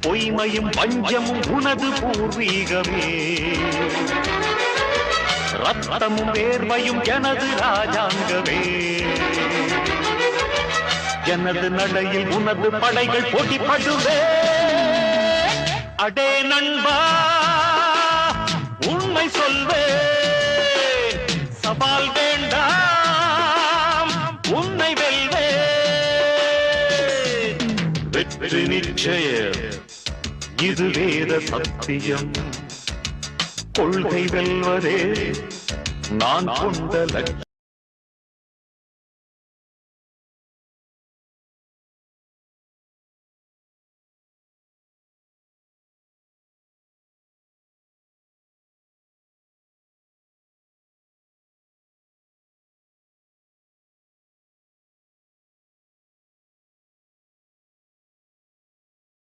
பொய்மையும் பஞ்சமும் உனது பூர்வீகமே. ரத்தமும் வேர்வையும் எனது ராஜாங்கமே. எனது நடையில் உனது படைகள் போட்டிப்படுவே. அடே நண்பா, உண்மை சொல்வே, சவால் வேண்டாம், உன்னை வெல்வே. வெற்றி நிச்சயம், இது வேத சத்தியம். கொள்கை வெல்வதே நான் கொண்ட லட்சியம்.